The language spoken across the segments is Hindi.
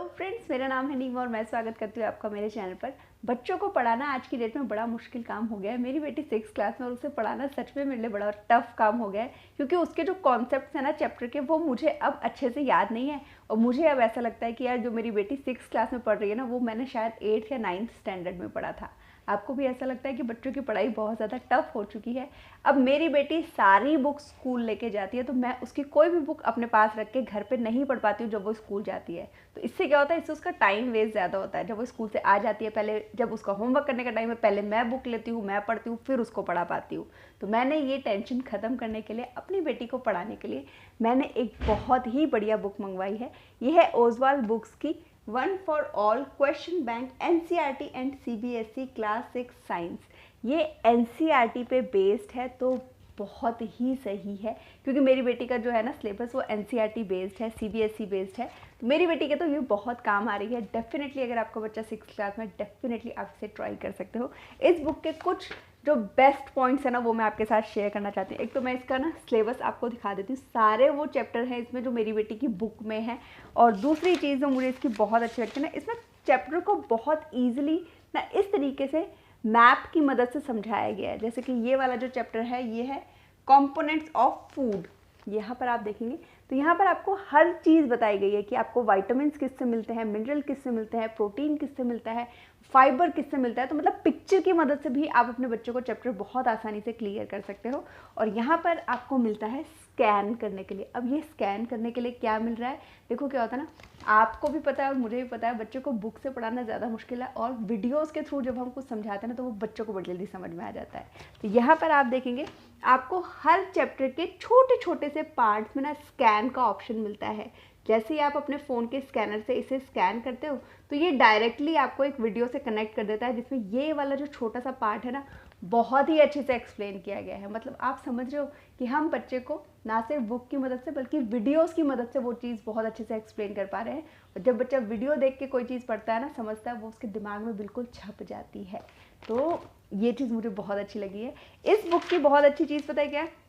फ्रेंड्स, मेरा नाम है नीम और मैं स्वागत करती हूँ आपका मेरे चैनल पर। बच्चों को पढ़ाना आज की डेट में बड़ा मुश्किल काम हो गया है। मेरी बेटी 6 क्लास में और उसे पढ़ाना सच में मेरे लिए बड़ा टफ काम हो गया है, क्योंकि उसके जो कॉन्सेप्ट्स हैं ना चैप्टर के, वो मुझे अब अच्छे से याद नहीं है। और मुझे अब ऐसा लगता है कि यार जो मेरी बेटी 6 क्लास में पढ़ रही है ना, वो मैंने शायद 8th या 9th स्टैंडर्ड में पढ़ा था। आपको भी ऐसा लगता है कि बच्चों की पढ़ाई बहुत ज़्यादा टफ हो चुकी है? अब मेरी बेटी सारी बुक स्कूल लेके जाती है, तो मैं उसकी कोई भी बुक अपने पास रख के घर पे नहीं पढ़ पाती हूँ जब वो स्कूल जाती है। तो इससे क्या होता है, इससे उसका टाइम वेस्ट ज़्यादा होता है। जब वो स्कूल से आ जाती है, पहले जब उसका होमवर्क करने का टाइम है, पहले मैं बुक लेती हूँ, मैं पढ़ती हूँ, फिर उसको पढ़ा पाती हूँ। तो मैंने ये टेंशन ख़त्म करने के लिए, अपनी बेटी को पढ़ाने के लिए, मैंने एक बहुत ही बढ़िया बुक मंगवाई है। ये है ओजवाल बुक्स की one for all question bank NCERT and CBSE class 6 science. ये NCERT पे बेस्ड है, तो बहुत ही सही है, क्योंकि मेरी बेटी का जो है ना सिलेबस वो NCERT बेस्ड है, CBSE बेस्ड है। तो मेरी बेटी के तो ये बहुत काम आ रही है। डेफिनेटली अगर आपका बच्चा 6 क्लास में, डेफिनेटली आप इसे ट्राई कर सकते हो। इस बुक के कुछ जो बेस्ट पॉइंट्स है ना, वो मैं आपके साथ शेयर करना चाहती हूँ। एक तो मैं इसका ना सिलेबस आपको दिखा देती हूँ, सारे वो चैप्टर हैं इसमें जो मेरी बेटी की बुक में है। और दूसरी चीज़ जो मुझे इसकी बहुत अच्छी लगती है ना, इसमें चैप्टर को बहुत ईजिली ना इस तरीके से मैप की मदद से समझाया गया है। जैसे कि ये वाला जो चैप्टर है, ये है कंपोनेंट्स ऑफ फूड। यहाँ पर आप देखेंगे तो यहाँ पर आपको हर चीज़ बताई गई है कि आपको वाइटामिन्स किससे मिलते हैं, मिनरल किससे मिलते हैं, प्रोटीन किससे मिलता है, फाइबर किससे मिलता है। तो मतलब पिक्चर की मदद से भी आप अपने बच्चों को चैप्टर बहुत आसानी से क्लियर कर सकते हो। और यहाँ पर आपको मिलता है स्कैन करने के लिए। अब ये स्कैन करने के लिए क्या मिल रहा है, देखो क्या होता है ना, आपको भी पता है और मुझे भी पता है, बच्चों को बुक से पढ़ाना ज़्यादा मुश्किल है, और वीडियोस के थ्रू जब हम कुछ समझाते हैं ना, तो वो बच्चों को बड़ी जल्दी समझ में आ जाता है। तो यहाँ पर आप देखेंगे आपको हर चैप्टर के छोटे छोटे से पार्ट्स में ना स्कैन का ऑप्शन मिलता है। जैसे ही आप अपने फ़ोन के स्कैनर से इसे स्कैन करते हो, तो ये डायरेक्टली आपको एक वीडियो से कनेक्ट कर देता है, जिसमें ये वाला जो छोटा सा पार्ट है ना, बहुत ही अच्छे से एक्सप्लेन किया गया है। मतलब आप समझ रहे हो कि हम बच्चे को ना सिर्फ बुक की मदद से, बल्कि वीडियोस की मदद से वो चीज़ बहुत अच्छे से एक्सप्लेन कर पा रहे हैं। और जब बच्चा वीडियो देख के कोई चीज़ पढ़ता है ना, समझता है, वो उसके दिमाग में बिल्कुल छप जाती है। तो ये चीज़ मुझे बहुत अच्छी लगी है। इस बुक की बहुत अच्छी चीज़ पता है क्या है,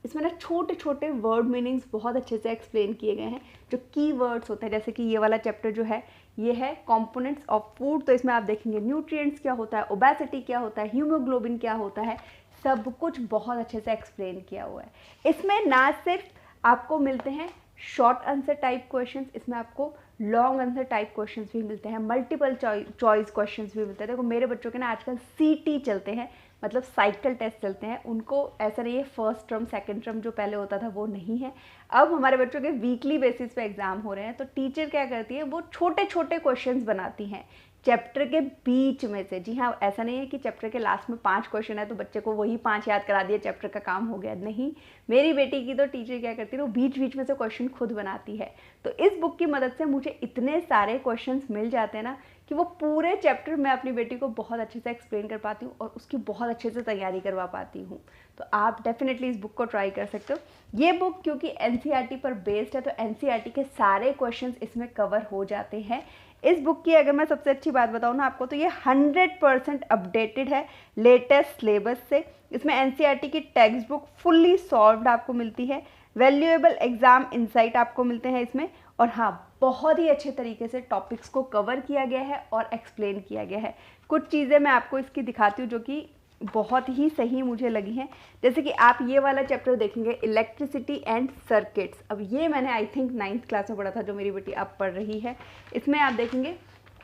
इसमें ना छोटे छोटे वर्ड मीनिंग्स बहुत अच्छे से एक्सप्लेन किए गए हैं, जो की वर्ड्स होते हैं। जैसे कि ये वाला चैप्टर जो है, ये है कंपोनेंट्स ऑफ फूड। तो इसमें आप देखेंगे न्यूट्रिएंट्स क्या होता है, ओबेसिटी क्या होता है, हीमोग्लोबिन क्या होता है, सब कुछ बहुत अच्छे से एक्सप्लेन किया हुआ है। इसमें ना सिर्फ आपको मिलते हैं शॉर्ट आंसर टाइप क्वेश्चंस, इसमें आपको लॉन्ग आंसर टाइप क्वेश्चंस भी मिलते हैं, मल्टीपल चॉइस क्वेश्चंस भी मिलते हैं। देखो मेरे बच्चों के ना आजकल CT चलते हैं, मतलब साइकिल टेस्ट चलते हैं। उनको ऐसा नहीं है फर्स्ट टर्म सेकंड टर्म जो पहले होता था वो नहीं है। अब हमारे बच्चों के वीकली बेसिस पे एग्जाम हो रहे हैं, तो टीचर क्या करती है, वो छोटे छोटे क्वेश्चंस बनाती हैं चैप्टर के बीच में से। जी हाँ, ऐसा नहीं है कि चैप्टर के लास्ट में 5 क्वेश्चन है तो बच्चे को वही 5 याद करा दिए, चैप्टर का काम हो गया। नहीं, मेरी बेटी की तो टीचर क्या करती है, वो बीच बीच में से क्वेश्चन खुद बनाती है। तो इस बुक की मदद से मुझे इतने सारे क्वेश्चंस मिल जाते हैं ना, कि वो पूरे चैप्टर मैं अपनी बेटी को बहुत अच्छे से एक्सप्लेन कर पाती हूँ और उसकी बहुत अच्छे से तैयारी करवा पाती हूँ। तो आप डेफिनेटली इस बुक को ट्राई कर सकते हो। ये बुक क्योंकि NCERT पर बेस्ड है, तो NCERT के सारे क्वेश्चंस इसमें कवर हो जाते हैं। इस बुक की अगर मैं सबसे अच्छी बात बताऊँ ना आपको, तो ये 100% अपडेटेड है लेटेस्ट सिलेबस से। इसमें NCERT की टेक्स्ट बुक फुल्ली सॉल्व्ड आपको मिलती है, वैल्यूएबल एग्जाम इंसाइट आपको मिलते हैं इसमें। और हाँ, बहुत ही अच्छे तरीके से टॉपिक्स को कवर किया गया है और एक्सप्लेन किया गया है। कुछ चीज़ें मैं आपको इसकी दिखाती हूँ जो कि बहुत ही सही मुझे लगी हैं। जैसे कि आप ये वाला चैप्टर देखेंगे, इलेक्ट्रिसिटी एंड सर्किट्स। अब ये मैंने आई थिंक 9th क्लास में पढ़ा था, जो मेरी बेटी अब पढ़ रही है। इसमें आप देखेंगे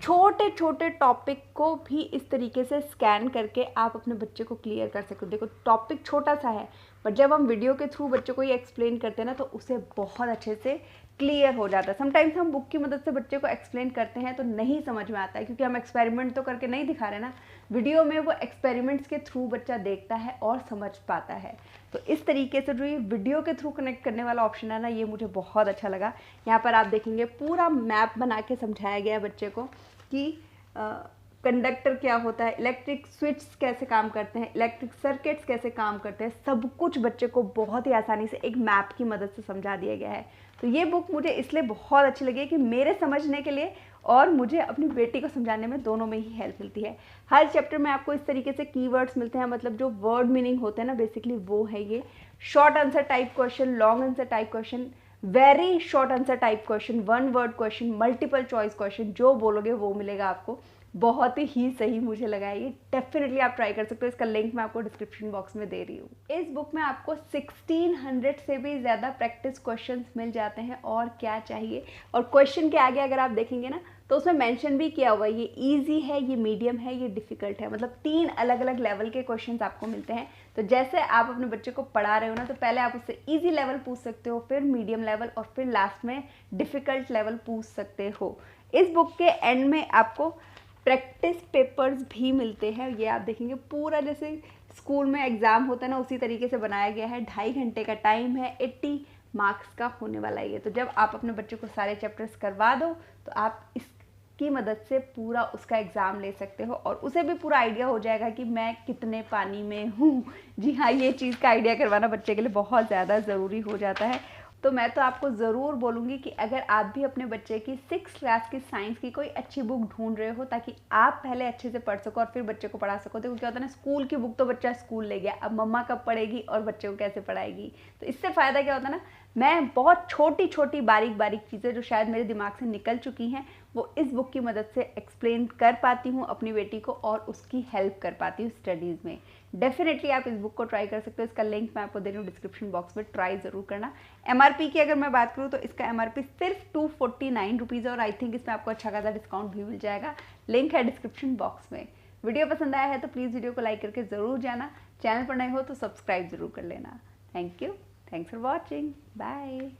छोटे छोटे टॉपिक को भी इस तरीके से स्कैन करके आप अपने बच्चे को क्लियर कर सकते हो। देखो टॉपिक छोटा सा है, पर जब हम वीडियो के थ्रू बच्चों को ये एक्सप्लेन करते हैं ना, तो उसे बहुत अच्छे से क्लियर हो जाता है। समटाइम्स हम बुक की मदद से बच्चे को एक्सप्लेन करते हैं तो नहीं समझ में आता है, क्योंकि हम एक्सपेरिमेंट तो करके नहीं दिखा रहे ना। वीडियो में वो एक्सपेरिमेंट्स के थ्रू बच्चा देखता है और समझ पाता है। तो इस तरीके से जो ये वीडियो के थ्रू कनेक्ट करने वाला ऑप्शन है ना, ये मुझे बहुत अच्छा लगा। यहाँ पर आप देखेंगे पूरा मैप बना के समझाया गया है बच्चे को कि कंडक्टर क्या होता है, इलेक्ट्रिक स्विच कैसे काम करते हैं, इलेक्ट्रिक सर्किट्स कैसे काम करते हैं, सब कुछ बच्चे को बहुत ही आसानी से एक मैप की मदद से समझा दिया गया है। तो ये बुक मुझे इसलिए बहुत अच्छी लगी कि मेरे समझने के लिए और मुझे अपनी बेटी को समझाने में, दोनों में ही हेल्प मिलती है। हर चैप्टर में आपको इस तरीके से कीवर्ड्स मिलते हैं, मतलब जो वर्ड मीनिंग होते हैं ना, बेसिकली वो है ये। Short answer type question, long answer type question, very short answer type question, one word question, multiple choice question, जो बोलोगे वो मिलेगा आपको। बहुत ही सही मुझे लगा ये, डेफिनेटली आप ट्राई कर सकते हो। इसका लिंक मैं आपको डिस्क्रिप्शन बॉक्स में दे रही हूँ। इस बुक में आपको 1600 से भी ज़्यादा प्रैक्टिस क्वेश्चंस मिल जाते हैं, और क्या चाहिए। और क्वेश्चन के आगे अगर आप देखेंगे ना तो उसमें मेंशन भी किया हुआ है ये ईजी है, ये मीडियम है, ये डिफ़िकल्ट है। मतलब 3 अलग अलग लेवल के क्वेश्चंस आपको मिलते हैं। तो जैसे आप अपने बच्चे को पढ़ा रहे हो ना, तो पहले आप उससे ईजी लेवल पूछ सकते हो, फिर मीडियम लेवल, और फिर लास्ट में डिफ़िकल्ट लेवल पूछ सकते हो। इस बुक के एंड में आपको प्रैक्टिस पेपर्स भी मिलते हैं। ये आप देखेंगे पूरा जैसे स्कूल में एग्ज़ाम होता है ना, उसी तरीके से बनाया गया है। 2.5 घंटे का टाइम है, 80 मार्क्स का होने वाला है ये। तो जब आप अपने बच्चे को सारे चैप्टर्स करवा दो तो आप इसकी मदद से पूरा उसका एग्ज़ाम ले सकते हो, और उसे भी पूरा आइडिया हो जाएगा कि मैं कितने पानी में हूँ। जी हाँ, ये चीज़ का आइडिया करवाना बच्चे के लिए बहुत ज़्यादा ज़रूरी हो जाता है। तो मैं तो आपको ज़रूर बोलूँगी कि अगर आप भी अपने बच्चे की 6th क्लास की साइंस की कोई अच्छी बुक ढूंढ रहे हो, ताकि आप पहले अच्छे से पढ़ सको और फिर बच्चे को पढ़ा सको। तो क्या होता है ना, स्कूल की बुक तो बच्चा स्कूल ले गया, अब मम्मा कब पढ़ेगी और बच्चे को कैसे पढ़ाएगी। तो इससे फ़ायदा क्या होता है ना, मैं बहुत छोटी छोटी बारीक बारीक चीज़ें जो शायद मेरे दिमाग से निकल चुकी हैं, वो इस बुक की मदद से एक्सप्लेन कर पाती हूँ अपनी बेटी को, और उसकी हेल्प कर पाती हूँ स्टडीज़ में। डेफिनेटली आप इस बुक को ट्राई कर सकते हो। इसका लिंक मैं आपको दे रही हूँ डिस्क्रिप्शन बॉक्स में, ट्राई ज़रूर करना। MRP की अगर मैं बात करूँ तो इसका MRP सिर्फ 249 रुपीज़ है, और आई थिंक इसमें आपको अच्छा खासा डिस्काउंट भी मिल जाएगा। लिंक है डिस्क्रिप्शन बॉक्स में। वीडियो पसंद आया है तो प्लीज़ वीडियो को लाइक करके ज़रूर जाना। चैनल पर नए हो तो सब्सक्राइब ज़रूर कर लेना। Thank you, thanks for watching, bye.